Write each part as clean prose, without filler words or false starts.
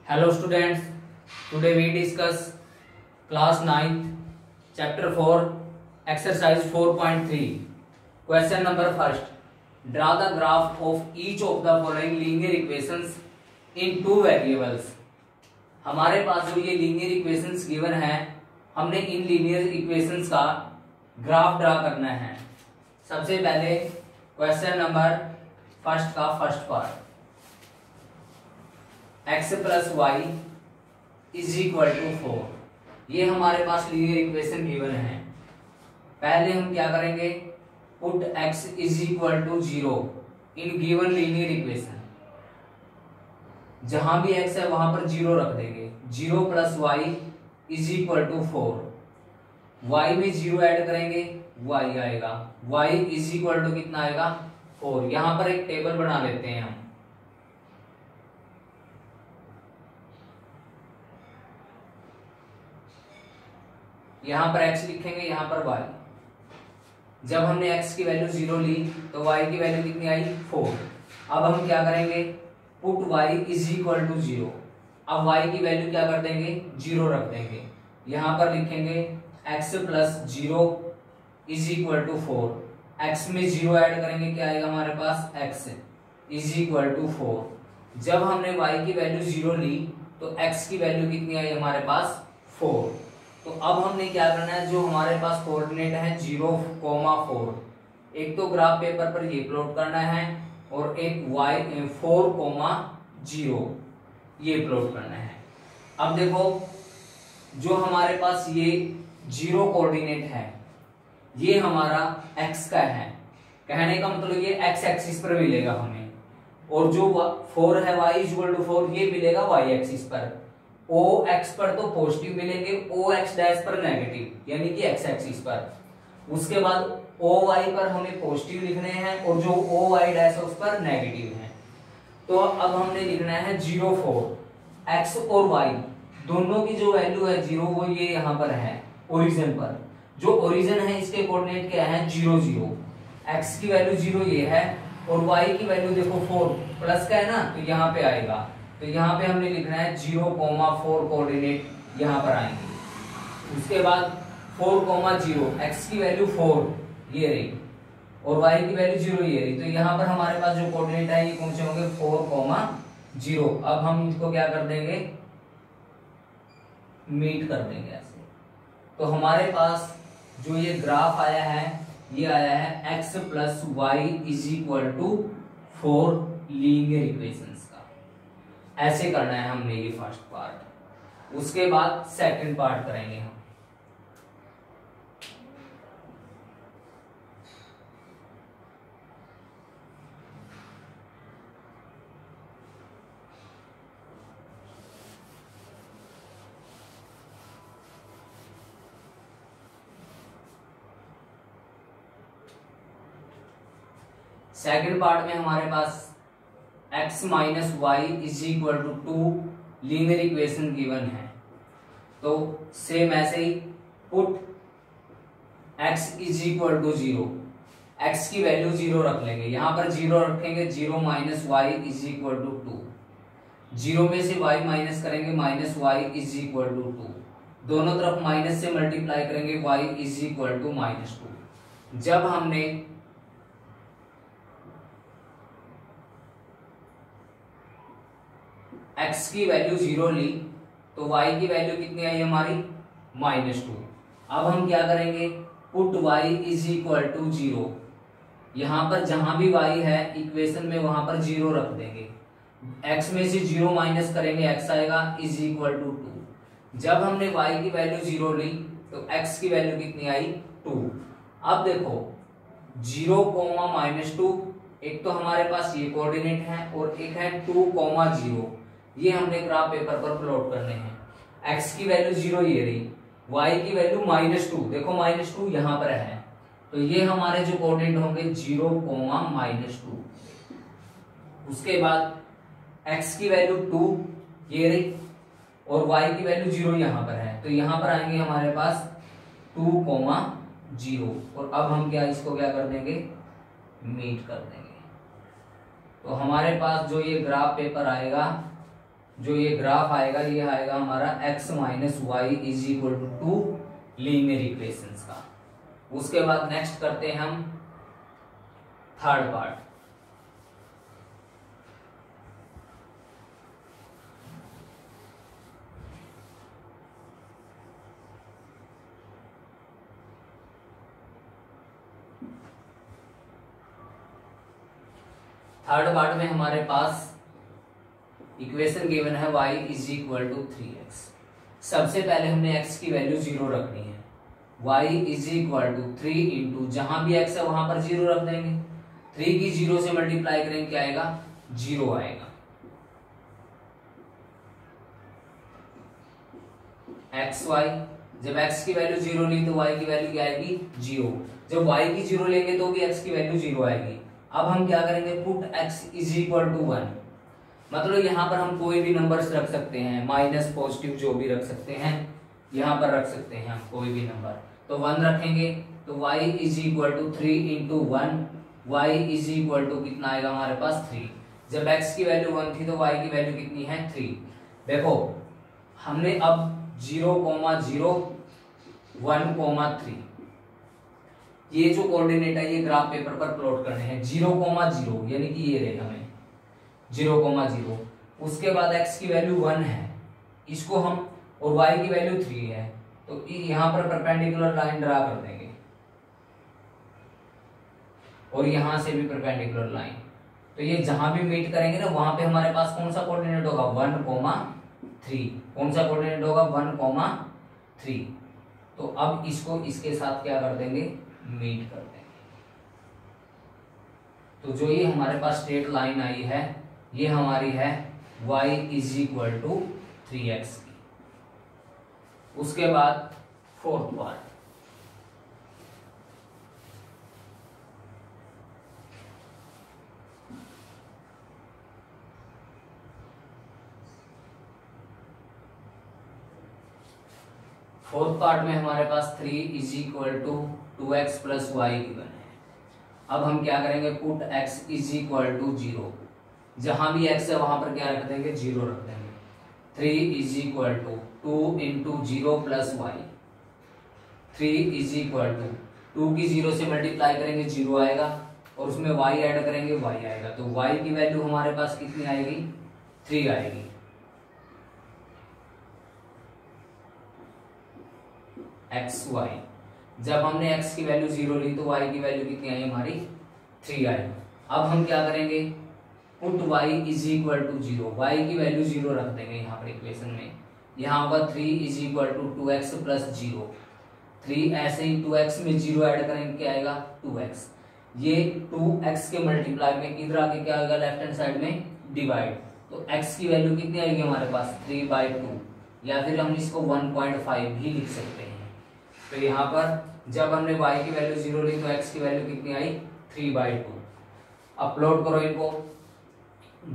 Hello students, today we discuss class 9th chapter 4 exercise 4.3 question number first. Draw the graph of each of the following linear equations in two variables. हमारे पास जो ये linear equations given है, हमने इन linear equations का graph draw करना है। सबसे पहले क्वेश्चन नंबर फर्स्ट का first part, x plus y is equal to 4। ये हमारे पास लीनियर इक्वेशन गिवन है। पहले हम क्या करेंगे, put x is equal to 0 in given linear equation. जहां भी x है वहां पर 0 रख देंगे। 0 plus y is equal to 4। y में 0 ऐड करेंगे, y आएगा। y इज इक्वल टू कितना आएगा, 4। यहां पर एक टेबल बना लेते हैं हम। यहां पर x लिखेंगे, यहां पर y। जब हमने x की वैल्यू 0 ली तो y की वैल्यू कितनी आई, 4। अब हम क्या करेंगे, put y is equal to 0। अब y की वैल्यू क्या कर देंगे, 0 रख देंगे। यहां पर लिखेंगे x plus 0 is equal to 4। x में 0 ऐड करेंगे, क्या आएगा हमारे पास, x इज इक्वल टू 4। जब हमने y की वैल्यू 0 ली तो x की वैल्यू कितनी आई हमारे पास, 4। तो अब हमने क्या करना है, जो हमारे पास कोऑर्डिनेट है 0,4, एक तो ग्राफ पेपर पर ये प्लॉट करना है और एक y 4,0 ये प्लॉट करना है। अब देखो, जो हमारे पास ये 0 कोऑर्डिनेट है ये हमारा x का है। कहने का मतलब ये x एक्सिस पर मिलेगा हमें, और जो 4 है y इक्वल टू 4 ये मिलेगा y एक्सिस पर। o x पर तो पॉजिटिव मिलेंगे, o x डैश पर नेगेटिव, यानी कि x एक्सिस पर। उसके बाद o y पर हमें पॉजिटिव लिखने हैं और जो o y डैश है उस पर नेगेटिव है। तो अब हमने लिखना है 0, 4। x और y दोनों की जो वैल्यू है 0 वो ये यहाँ पर है ओरिजिन पर। जो ओरिजिन है इसके कोऑर्डिनेट क्या है, 0, 0। x की वैल्यू 0 ये है और y की वैल्यू देखो 4 प्लस का है ना, तो यहाँ पे आएगा। तो यहाँ पे हमने लिखना है 0,4 कोऑर्डिनेट यहाँ पर आएंगे। उसके बाद 4,0 x की वैल्यू 4 ये रही और y की वैल्यू 0 ये रही। तो यहाँ पर हमारे पास जो कोऑर्डिनेट है ये कौन से होंगे, 4,0। अब हम इसको क्या कर देंगे, मीट कर देंगे ऐसे। तो हमारे पास जो ये ग्राफ आया है ये आया है x plus y is equal to 4 linear equations का। ऐसे करना है हमने ये फर्स्ट पार्ट। उसके बाद सेकंड पार्ट करेंगे हम। सेकंड पार्ट में हमारे पास x minus y is equal to 2 linear equation given है। तो सेम ऐसे ही put x is equal to 0। x की वैल्यू 0 रख लेंगे, यहां पर 0 रखेंगे। 0 minus y is equal to 2। 0 में से y माइनस करेंगे, minus y is equal to 2। दोनों तरफ माइनस से मल्टीप्लाई करेंगे, y इज इक्वल टू -2। जब हमने x की वैल्यू 0 ली तो y की वैल्यू कितनी आई हमारी, -2। अब हम क्या करेंगे, put y is equal to 0। यहां पर जहां भी y है इक्वेशन में वहां पर 0 रख देंगे। x में से 0 माइनस करेंगे, x आएगा इज इक्वल टू 2। जब हमने y की वैल्यू 0 ली तो x की वैल्यू कितनी आई, 2। अब देखो 0,-2, एक तो हमारे पास ये कोऑर्डिनेट है और एक है 2,0। ये हमने ग्राफ पेपर पर प्लॉट करने हैं। x की वैल्यू 0 ये रही, y की वैल्यू -2, देखो -2 यहाँ पर है। तो ये हमारे जो कोऑर्डिनेट होंगे 0,-2। उसके बाद x की वैल्यू 2 ये रही और y की वैल्यू 0 यहाँ पर है। तो यहाँ पर आएंगे हमारे पास 2,0। और अब हम इसको क्या कर देंगे, मीट कर देंगे। तो हमारे पास जो ये ग्राफ पेपर आएगा जो ये ग्राफ आएगा ये आएगा हमारा x minus y is equal to 2 linear equations का। उसके बाद नेक्स्ट करते हैं हम थर्ड पार्ट। थर्ड पार्ट में हमारे पास इक्वेशन गिवन है y is equal to 3x। सबसे पहले हमने x की वैल्यू 0 रखनी है। y is equal to 3 into जहां भी x है वहां पर 0 रख देंगे। 3 की 0 से मल्टीप्लाई करेंगे क्या आएगा, 0 आएगा। xy, जब x की वैल्यू 0 ली तो y की वैल्यू क्या आएगी, 0। जब y की 0 लेंगे तो भी x की वैल्यू 0 आएगी। अब हम क्या करेंगे, put x is equal to 1, मतलब यहाँ पर हम कोई भी नंबर्स रख सकते हैं, माइनस पॉजिटिव जो भी रख सकते हैं, यहाँ पर रख सकते हैं हम कोई भी नंबर। तो 1 रखेंगे तो y is equal to 3 into 1, y is equal to कितना आएगा हमारे पास 3। जब x की वैल्यू 1 थी तो y की वैल्यू कितनी है 3। देखो हमने अब 0,0 1,3 ये जो कोऑर्डिनेट है ये ग्राफ पेपर पर प्लॉट करने हैं। 0,0 यानी कि ये रहे हमें 0,0। उसके बाद x की वैल्यू 1 है, इसको हम, और y की वैल्यू 3 है, तो यहां पर परपेंडिकुलर लाइन ड्रा कर देंगे और यहां से भी परपेंडिकुलर लाइन। तो ये जहां भी मीट करेंगे ना वहां पे हमारे पास कौन सा कोऑर्डिनेट होगा, 1,3। कौन सा कोऑर्डिनेट होगा, 1,3। तो अब इसको इसके साथ क्या कर देंगे, मीट कर देंगे। तो जो ये हमारे पास स्ट्रेट लाइन आई है ये हमारी है y is equal to 3x की। उसके बाद फोर्थ पार्ट, में हमारे पास 3 is equal to 2x plus y given है। अब हम क्या करेंगे, put x is equal to 0, जहां भी x है वहां पर क्या रख देंगे, 0 रख देंगे। 3 is equal to 2 into 0 plus y. 3 is equal to 2 की 0 से मल्टीप्लाई करेंगे 0 आएगा, और उसमें y ऐड करेंगे y आएगा। तो y की वैल्यू हमारे पास कितनी आएगी, 3 आएगी। xy, जब हमने x की वैल्यू 0 ली तो y की वैल्यू कितनी आई हमारी, 3 आई। अब हम क्या करेंगे, put y is equal to 0, y की वैल्यू 0 रख देंगे यहाँ पर इक्वेशन में। यहाँ होगा 3 is equal to 2x plus 0। 3 ऐसे ही 2x में 0 ऐड करेंगे क्या आएगा, 2x। ये 2x के मल्टीप्लाई में इधर आके क्या आएगा, लेफ्ट हैंड साइड में डिवाइड। तो x की वैल्यू कितनी आएगी हमारे पास, 3/2, या फिर हम इसको 1.5 भी लिख सकते हैं। तो यहाँ पर जब हमने y की वैल्यू 0 ली तो x की वैल्यू कितनी आई, 3/2। अपलोड करो इनको,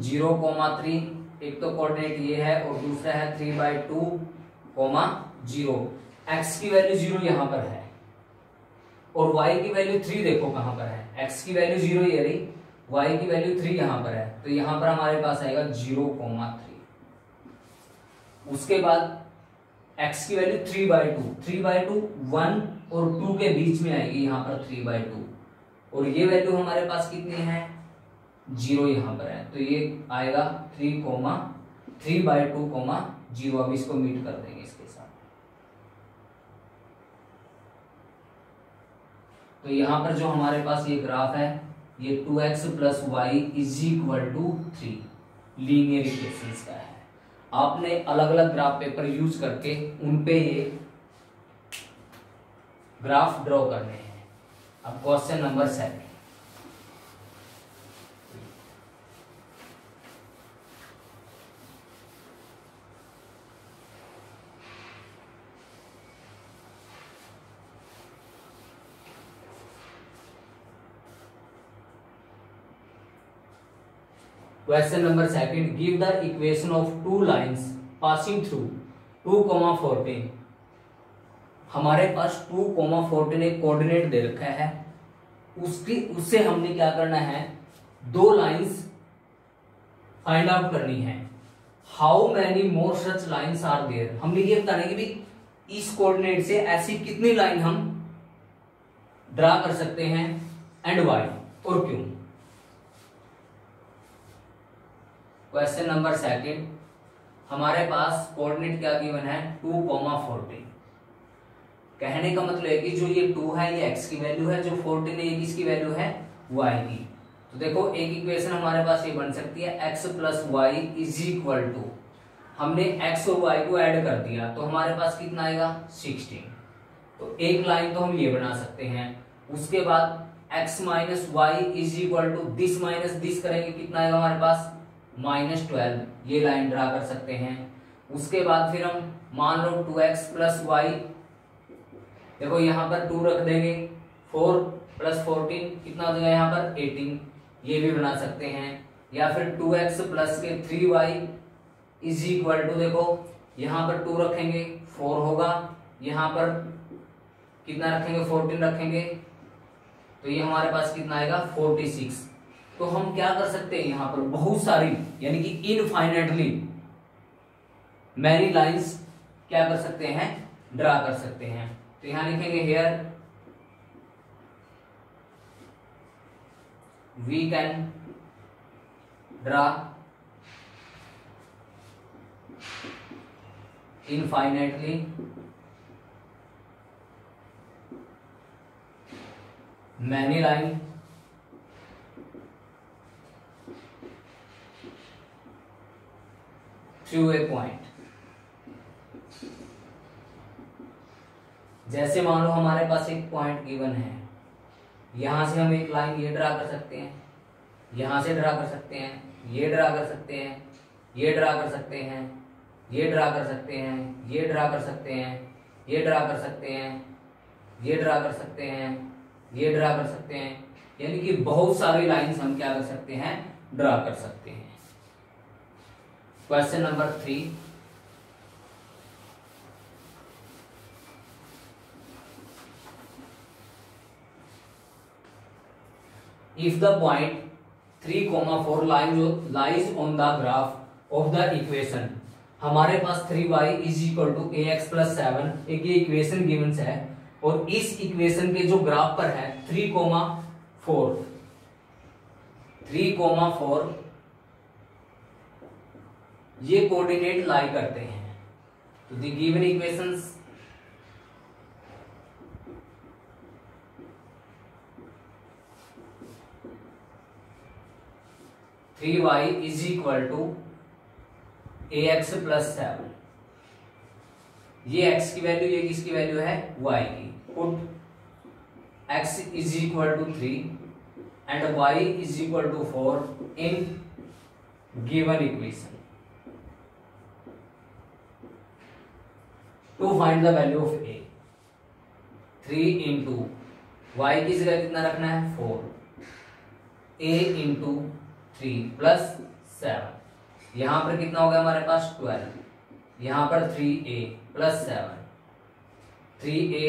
0,3, एक तो कोऑर्डिनेट ये है और दूसरा है 3/2, 0। x की वैल्यू 0 यहाँ पर है और y की वैल्यू 3 देखो कहां पर है, x की वैल्यू 0 ये रही, y की वैल्यू 3 यहाँ पर है। तो यहाँ पर हमारे पास आएगा 0,3। उसके बाद x की वैल्यू 3/2 1 और 2 के बीच में आएगी, यहाँ पर 3/2, और ये वैल्यू हमारे पास कितनी है, 0 यहाँ पर है। तो ये आएगा 3/2, 0। अब इसको मीट कर देंगे इसके साथ। तो यहाँ पर जो हमारे पास ये ग्राफ है ये 2x plus y is equal to 3 linear equations का है। आपने अलग अलग ग्राफ पेपर यूज करके उनपे ये ग्राफ ड्रॉ करने हैं। अब question number 7, question number 2, give the equation of 2 lines passing through 2,14। हमारे पास 2,14 एक कोऑर्डिनेट दे रखा है, उससे हमने क्या करना है, 2 लाइंस फाइंड आउट करनी है। How many more such lines are there, हमने ये बताना कि भाई इस कोऑर्डिनेट से ऐसी कितनी लाइन हम ड्रा कर सकते हैं एंड वाई, और क्यों। क्वेश्चन नंबर सेकंड, हमारे पास कोऑर्डिनेट क्या गिवन है 2,14। कहने का मतलब है कि जो ये 2 है ये x की वैल्यू है, जो 14 है ये किसकी वैल्यू है y की। तो देखो एक इक्वेशन हमारे पास ये बन सकती है x plus y is equal to, हमने x और y को ऐड कर दिया तो हमारे पास कितना आएगा 16। तो एक लाइन तो हम ये बना सकते हैं। उसके बाद x minus y is equal to this minus this करेंगे, कितना आएगा हमारे पास -12, ये लाइन ड्रा कर सकते हैं। उसके बाद फिर हम मान लो 2x प्लस वाई, देखो यहाँ पर 2 रख देंगे, 4 प्लस 14 कितना हो जाएगा यहाँ पर 18, ये भी बना सकते हैं। या फिर 2x प्लस के 3y इज इक्वल टू, देखो यहाँ पर 2 रखेंगे 4 होगा, यहाँ पर कितना रखेंगे 14 रखेंगे, तो ये हमारे पास कितना आएगा 46। तो हम क्या कर सकते हैं यहाँ पर बहुत सारी यानी कि इनफाइनेटली मैनी लाइंस क्या कर सकते हैं ड्रा कर सकते हैं। तो यहां लिखेंगे here we can draw infinitely many line through a point. जैसे मान लो हमारे पास एक पॉइंट गिवन है, यहां से हम एक लाइन ये ड्रा कर सकते हैं, यहां से ड्रा कर सकते हैं, ये ड्रा कर सकते हैं, ये ड्रा कर सकते हैं, ये ड्रा कर सकते हैं, ये ड्रा कर सकते हैं, ये ड्रा कर सकते हैं, ये ड्रा कर सकते हैं, ये ड्रा कर सकते हैं, यानी कि बहुत सारी लाइंस हम क्या कर सकते हैं ड्रा कर सकते हैं। Question number 3, if the point 3,4 lies on the graph of the equation, हमारे पास 3y is equal to ax plus 7 एक ये इक्वेशन गिवन है, और इस इक्वेशन के जो ग्राफ पर है 3,4 ये कोऑर्डिनेट लाई करते हैं। तो the given equations three y is equal to ax plus 7, ये x की वैल्यू, ये किसकी वैल्यू है y की। Put x is equal to 3 and y is equal to 4 in given equation to find the value of a। 3 into y की जगह कितना रखना है 4, a इंटू 3 प्लस 7, यहां पर कितना हो गया हमारे पास 12, यहां पर 3a प्लस 7, 3a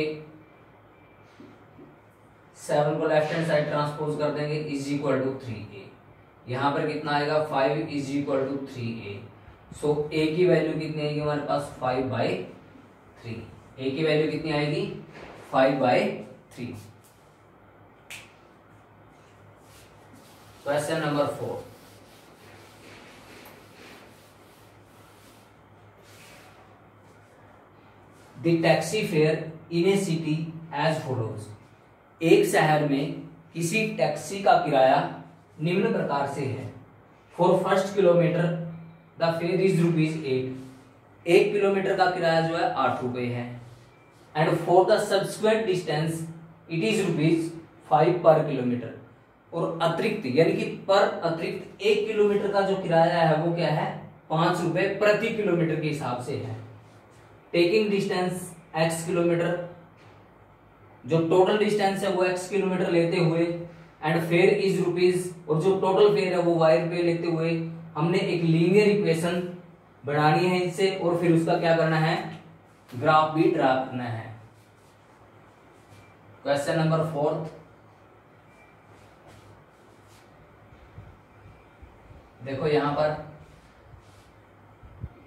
7 को लेफ्ट हैंड साइड ट्रांसपोज कर देंगे इज इक्वल टू 3a, यहां पर कितना आएगा 5 is equal to 3a। So a की वैल्यू कितनी आएगी हमारे पास 5/3, a की वैल्यू कितनी आएगी 5/3। Question number 4, the taxi fare in a city as follows, एक शहर में किसी टैक्सी का किराया निम्न प्रकार से है। For first kilometre the fair is ₹8, 1 kilometre का किराया जो है 8 रुपए है। And for the subsequent distance it is ₹5 पर किलोमीटर, और अतिरिक्त यानी कि पर अतिरिक्त 1 किलोमीटर का जो किराया है वो क्या है 5 रुपए प्रति किलोमीटर के हिसाब से है। टेकिंग डिस्टेंस x किलोमीटर, जो टोटल डिस्टेंस है वो x किलोमीटर लेते हुए, एंड फेयर इज ₹, और जो टोटल फेयर है वो y रुपए लेते हुए हमने एक लीनियर इक्वेशन बनानी है इससे, और फिर उसका क्या करना है ग्राफ भी ड्रा करना है। क्वेश्चन नंबर 4, देखो यहां पर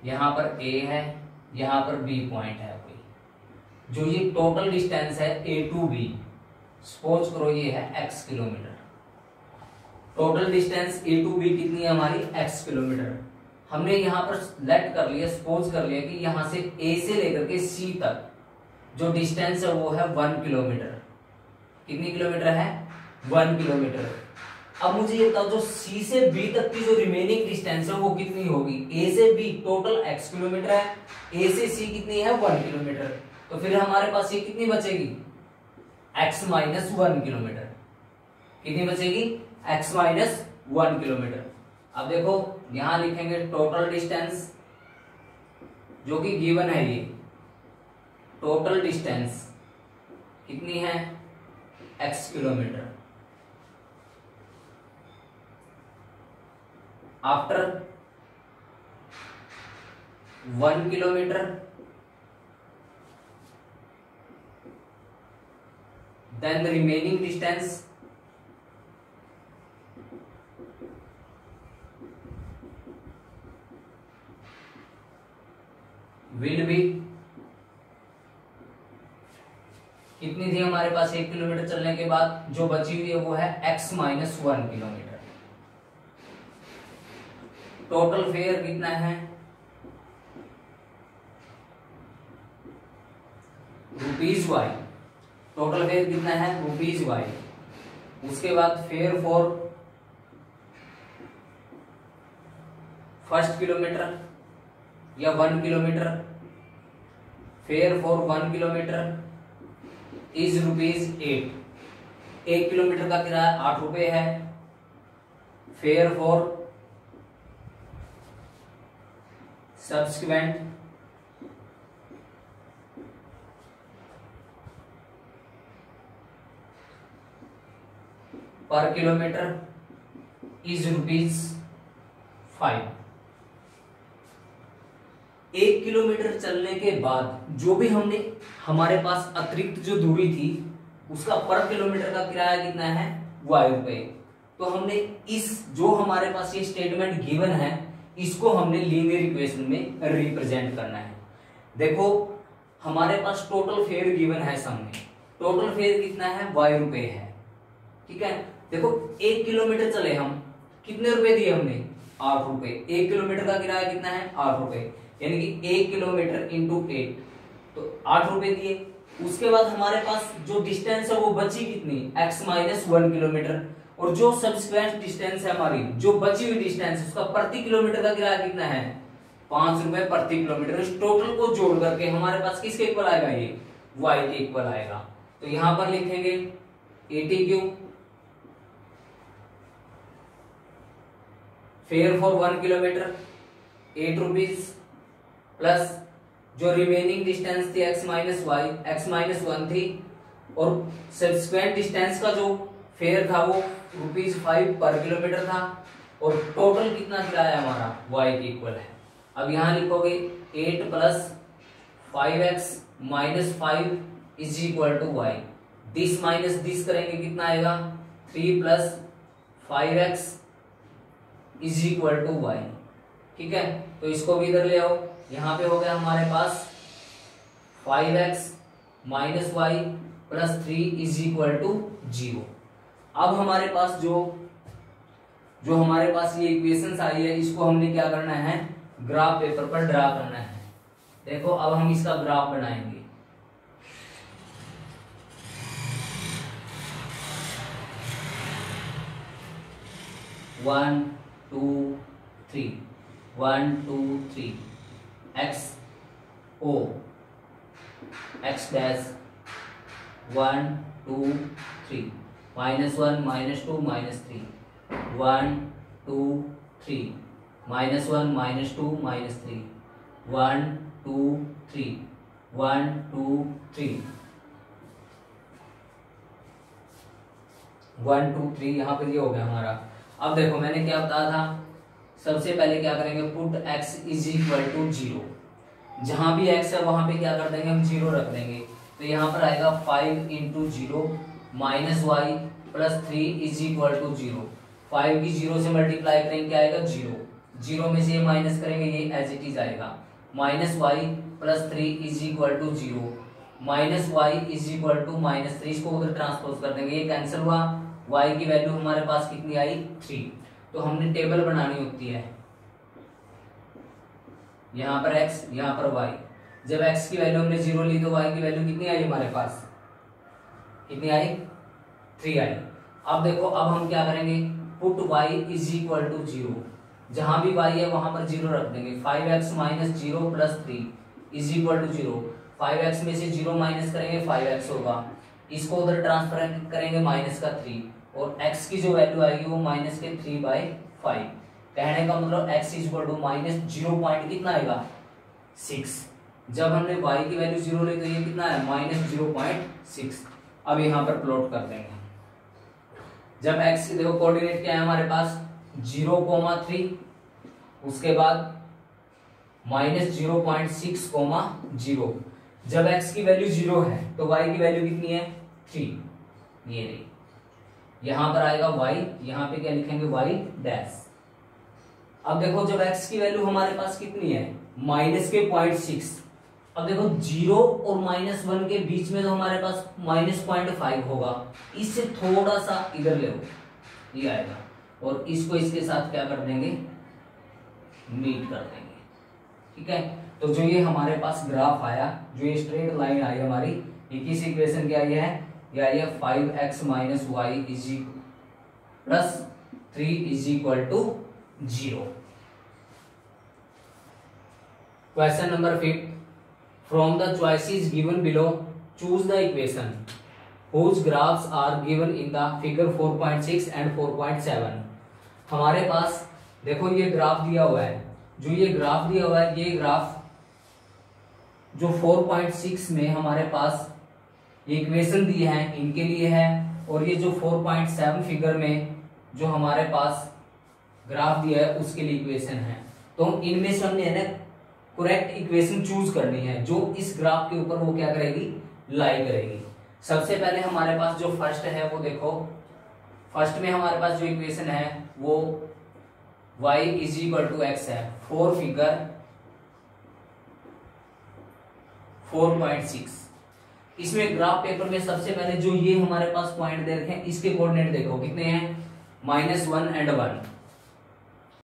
यहाँ पर ए है, यहाँ पर बी पॉइंट है कोई, जो ये टोटल डिस्टेंस है ए टू बी, सपोज करो ये है x kilometre. Total distance A to B कितनी है हमारी, x किलोमीटर। हमने यहाँ पर लेट कर लिया, सपोज कर लिया कि यहाँ से ए से लेकर के सी तक जो डिस्टेंस है वो है 1 किलोमीटर। कितनी किलोमीटर है, 1 किलोमीटर। अब मुझे ये बताओ जो सी से बी तक की जो रिमेनिंग डिस्टेंस है वो कितनी होगी। ए से बी टोटल x किलोमीटर है, ए से सी कितनी है 1 किलोमीटर। तो फिर हमारे पास ये कितनी बचेगी, x माइनस 1 किलोमीटर। कितनी बचेगी, x माइनस 1 किलोमीटर। अब देखो यहां लिखेंगे टोटल डिस्टेंस जो कि गिवन है, ये टोटल डिस्टेंस कितनी है, x kilometre. After 1 kilometre then the remaining distance will be, कितनी थी हमारे पास 1 किलोमीटर चलने के बाद जो बची हुई है वो है x minus 1 kilometre. Total fair कितना है, ₹y। टोटल फेयर कितना है, ₹y। उसके बाद फेयर फॉर फर्स्ट किलोमीटर या 1 kilometre, fair for 1 kilometre is ₹8। 1 kilometre का किराया 8 रुपए है। फेयर फॉर सब्सिक्वेंट पर किलोमीटर इज ₹5। 1 किलोमीटर चलने के बाद जो भी हमने हमारे पास अतिरिक्त जो दूरी थी उसका पर किलोमीटर का किराया कितना है, y रुपए। तो हमने इस जो हमारे पास ये स्टेटमेंट गिवन है इसको हमने लीनियर इक्वेशन में रिप्रेजेंट करना है। देखो हमारे पास टोटल फेयर गिवन है सामने, टोटल फेयर कितना है, y रुपए है। ठीक है, देखो 1 किलोमीटर चले हम, कितने रुपए दिए हमने, 8 रुपए। 1 किलोमीटर का किराया कितना है, 8 रुपए, यानी कि 1 किलोमीटर इंटू 8 तो 8 रुपए दिए। उसके बाद हमारे पास जो डिस्टेंस है वो बची कितनी, x माइनस 1 किलोमीटर। और जो सब्सिक्वेंट डिस्टेंस है हमारी, जो बची हुई डिस्टेंस, उसका प्रति किलोमीटर का किराया कितना है, 5 रुपए प्रति किलोमीटर। इस टोटल को जोड़ करके हमारे पास किसके इक्वल आएगा, ये y के इक्वल आएगा। तो यहां पर लिखेंगे ATQ fair for 1 kilometre 8 rupees plus जो रिमेनिंग डिस्टेंस थी x माइनस 1 थी, और सब्सिक्वेंट डिस्टेंस का जो फेयर था वो ₹5 पर किलोमीटर था, और टोटल कितना किराया हमारा y के इक्वल है। अब यहां लिखोगे 8 plus 5x minus 5 is equal to y। This minus this करेंगे कितना आएगा, 3 plus 5x is equal to y। ठीक है, तो इसको भी इधर ले आओ। यहां पे हो गया हमारे पास 5x minus y plus 3 is equal to 0। अब हमारे पास जो हमारे पास ये इक्वेशंस आई है इसको हमने क्या करना है, ग्राफ पेपर पर ड्रा करना है। देखो अब हम इसका ग्राफ बनाएंगे। One two three 1 2 3 x o x dash 1 2 3 -1 -2 -3 1 2 3 -1 -2 -3 1 2 3 1 2 3 1 2 3 यहाँ पे ये हो गया हमारा। अब देखो मैंने क्या बताया था, सबसे पहले क्या करेंगे, put x is equal to 0। जहां भी x है वहां पे क्या कर देंगे, हम 0 रख देंगे। तो यहाँ पर आएगा 5 into 0 minus y plus 3 is equal to 0। 5 की 0 से मल्टीप्लाई करेंगे क्या आएगा, 0। जीरो में से ये माइनस करेंगे, ये एज इट इज आएगा। Minus y plus 3 is equal to 0, minus y is equal to minus 3, इसको उधर ट्रांसपोज कर देंगे, ये कैंसिल हुआ। y की वैल्यू हमारे पास कितनी आई 3। तो हमने टेबल बनानी होती है, यहाँ पर x यहाँ पर y। जब x की वैल्यू हमने 0 ली तो y की वैल्यू कितनी आई हमारे पास, कितनी आई 3 आई। अब देखो, अब हम क्या करेंगे, put y is equal to 0, जहां भी y है वहां पर 0 रख देंगे। 5x minus 0 plus 3 is equal to 0, 5x में से 0 माइनस करेंगे 5x होगा, इसको उधर ट्रांसफर करेंगे माइनस का 3, और x की जो वैल्यू आएगी वो माइनस के 3/5। कहने का मतलब x is equal to minus 0 point कितना आएगा 6। जब हमने y की वैल्यू 0 ली तो ये कितना है माइनस 0.6। अब यहाँ पर प्लॉट कर देंगे। जब x देखो कोऑर्डिनेट क्या है हमारे पास 0,3, उसके बाद माइनस 0.6,0। जब x की वैल्यू 0 है तो y की वैल्यू कितनी है 3, ये रही। यहां पर आएगा y, यहां पे क्या लिखेंगे y डैश। अब देखो जब x की वैल्यू हमारे पास कितनी है माइनस के 0.6, अब देखो 0 और -1 के बीच में तो हमारे पास -0.5 होगा, इससे थोड़ा सा इधर ले ये आएगा, और इसको इसके साथ क्या कर देंगे मीट कर देंगे, ठीक है। तो जो ये हमारे पास ग्राफ आया, जो ये स्ट्रेट लाइन आई हमारी, ये किस इक्वेशन की आई है, ये आई है 5x minus y plus 3 is equal to 0। Question number 5, from the choices given below choose the equation whose graphs are given in the figure 4.6 and 4.7। हमारे पास देखो ये ग्राफ दिया हुआ है, जो ये ग्राफ दिया हुआ है, ये ग्राफ जो 4.6 में हमारे पास ये इक्वेशन दी है इनके लिए है, और ये जो 4.7 फिगर में जो हमारे पास ग्राफ दिया है उसके लिए इक्वेशन है। तो इनमें से हमने है ना करेक्ट इक्वेशन चूज करनी है जो इस ग्राफ के ऊपर वो क्या करेगी लाई करेगी। सबसे पहले हमारे पास जो फर्स्ट है वो देखो, फर्स्ट में हमारे पास जो इक्वेशन है वो y is equal to x है, 4 फिगर 4.6। इसमें ग्राफ पेपर में सबसे पहले जो ये हमारे पास पॉइंट दे रखे हैं इसके कोऑर्डिनेट देखो कितने हैं -1 और 1।